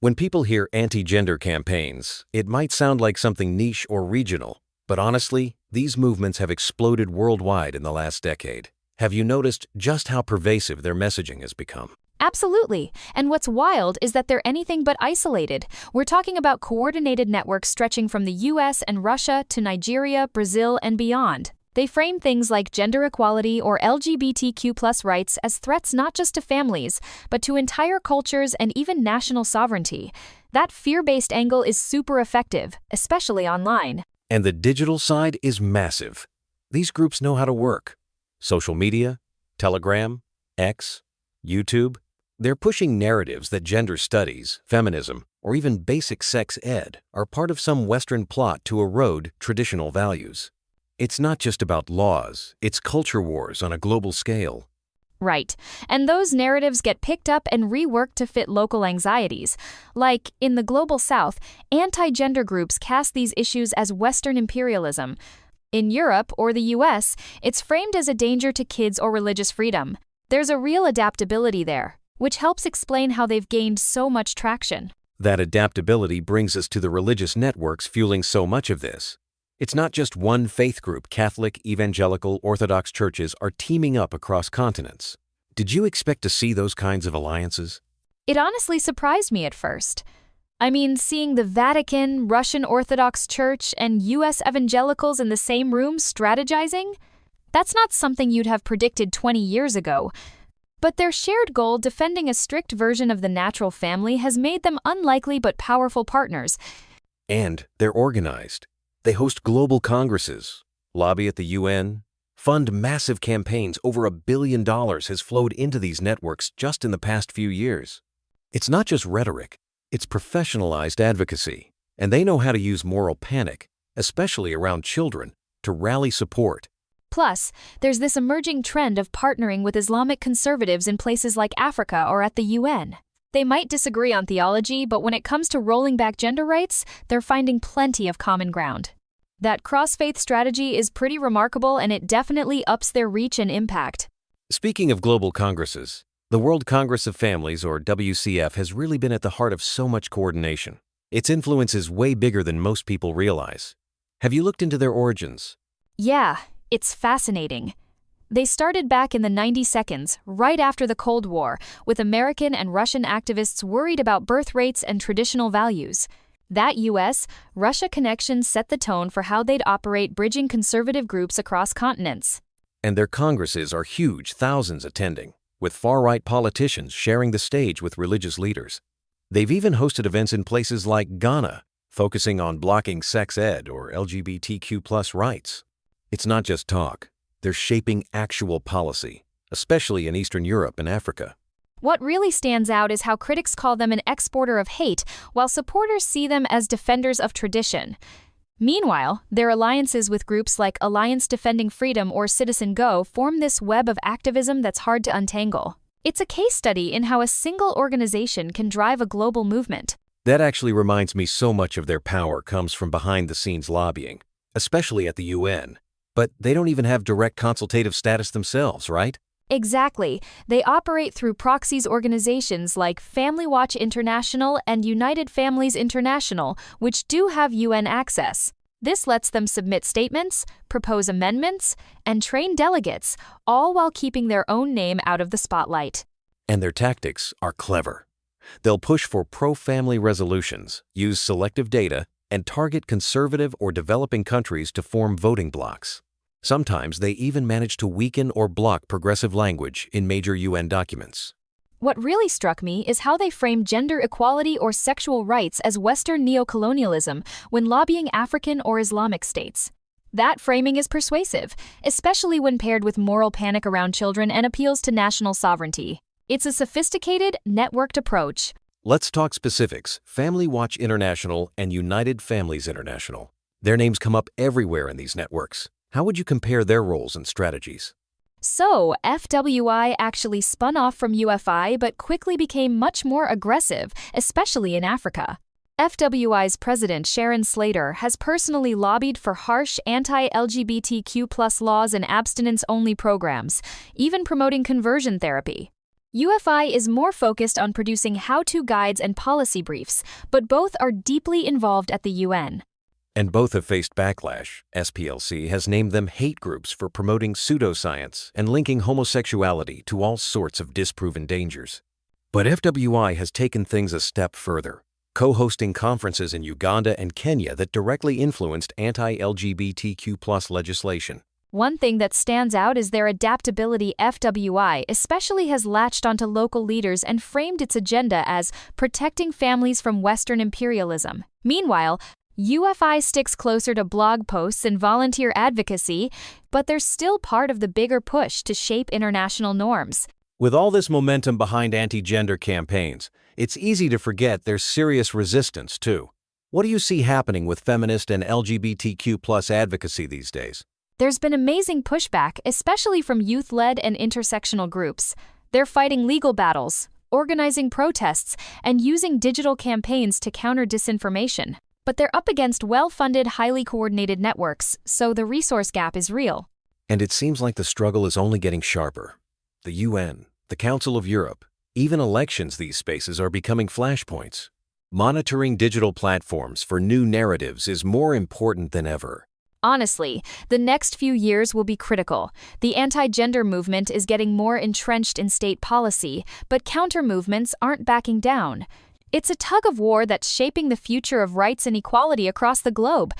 When people hear anti-gender campaigns, it might sound like something niche or regional, but honestly, these movements have exploded worldwide in the last decade. Have you noticed just how pervasive their messaging has become? Absolutely. And what's wild is that they're anything but isolated. We're talking about coordinated networks stretching from the US and Russia to Nigeria, Brazil, and beyond. They frame things like gender equality or LGBTQ+ rights as threats not just to families, but to entire cultures and even national sovereignty. That fear-based angle is super effective, especially online. And the digital side is massive. These groups know how to work. Social media, Telegram, X, YouTube. They're pushing narratives that gender studies, feminism, or even basic sex ed are part of some Western plot to erode traditional values. It's not just about laws, it's culture wars on a global scale. Right. And those narratives get picked up and reworked to fit local anxieties. Like, in the Global South, anti-gender groups cast these issues as Western imperialism. In Europe or the US, it's framed as a danger to kids or religious freedom. There's a real adaptability there, which helps explain how they've gained so much traction. That adaptability brings us to the religious networks fueling so much of this. It's not just one faith group. Catholic, evangelical, Orthodox churches are teaming up across continents. Did you expect to see those kinds of alliances? It honestly surprised me at first. I mean, seeing the Vatican, Russian Orthodox Church, and US evangelicals in the same room strategizing? That's not something you'd have predicted 20 years ago. But their shared goal, defending a strict version of the natural family, has made them unlikely but powerful partners. And they're organized. They host global congresses, lobby at the UN, fund massive campaigns. Over $1 billion has flowed into these networks just in the past few years. It's not just rhetoric, it's professionalized advocacy. And they know how to use moral panic, especially around children, to rally support. Plus, there's this emerging trend of partnering with Islamic conservatives in places like Africa or at the UN. They might disagree on theology, but when it comes to rolling back gender rights, they're finding plenty of common ground. That cross-faith strategy is pretty remarkable, and it definitely ups their reach and impact. Speaking of global congresses, the World Congress of Families, or WCF, has really been at the heart of so much coordination. Its influence is way bigger than most people realize. Have you looked into their origins? Yeah, it's fascinating. They started back in the 90s, right after the Cold War, with American and Russian activists worried about birth rates and traditional values. That US-Russia connection set the tone for how they'd operate, bridging conservative groups across continents. And their congresses are huge, thousands attending, with far-right politicians sharing the stage with religious leaders. They've even hosted events in places like Ghana, focusing on blocking sex ed or LGBTQ+ rights. It's not just talk. They're shaping actual policy, especially in Eastern Europe and Africa. What really stands out is how critics call them an exporter of hate, while supporters see them as defenders of tradition. Meanwhile, their alliances with groups like Alliance Defending Freedom or Citizen Go form this web of activism that's hard to untangle. It's a case study in how a single organization can drive a global movement. That actually reminds me, so much of their power comes from behind-the-scenes lobbying, especially at the UN. But they don't even have direct consultative status themselves, right? Exactly. They operate through proxies, organizations like Family Watch International and United Families International, which do have UN access. This lets them submit statements, propose amendments, and train delegates, all while keeping their own name out of the spotlight. And their tactics are clever. They'll push for pro-family resolutions, use selective data, and target conservative or developing countries to form voting blocs. Sometimes they even manage to weaken or block progressive language in major UN documents. What really struck me is how they frame gender equality or sexual rights as Western neocolonialism when lobbying African or Islamic states. That framing is persuasive, especially when paired with moral panic around children and appeals to national sovereignty. It's a sophisticated, networked approach. Let's talk specifics. Family Watch International and United Families International. Their names come up everywhere in these networks. How would you compare their roles and strategies? So, FWI actually spun off from UFI but quickly became much more aggressive, especially in Africa. FWI's president Sharon Slater has personally lobbied for harsh anti-LGBTQ+ laws and abstinence-only programs, even promoting conversion therapy. UFI is more focused on producing how-to guides and policy briefs, but both are deeply involved at the UN. And both have faced backlash. SPLC has named them hate groups for promoting pseudoscience and linking homosexuality to all sorts of disproven dangers. But FWI has taken things a step further, co-hosting conferences in Uganda and Kenya that directly influenced anti-LGBTQ+ legislation. One thing that stands out is their adaptability. FWI especially has latched onto local leaders and framed its agenda as protecting families from Western imperialism. Meanwhile, UFI sticks closer to blog posts and volunteer advocacy, but they're still part of the bigger push to shape international norms. With all this momentum behind anti-gender campaigns, it's easy to forget there's serious resistance, too. What do you see happening with feminist and LGBTQ+ advocacy these days? There's been amazing pushback, especially from youth-led and intersectional groups. They're fighting legal battles, organizing protests, and using digital campaigns to counter disinformation. But they're up against well-funded, highly coordinated networks, so the resource gap is real. And it seems like the struggle is only getting sharper. The UN, the Council of Europe, even elections, these spaces are becoming flashpoints. Monitoring digital platforms for new narratives is more important than ever. Honestly, the next few years will be critical. The anti-gender movement is getting more entrenched in state policy, but counter-movements aren't backing down. It's a tug of war that's shaping the future of rights and equality across the globe.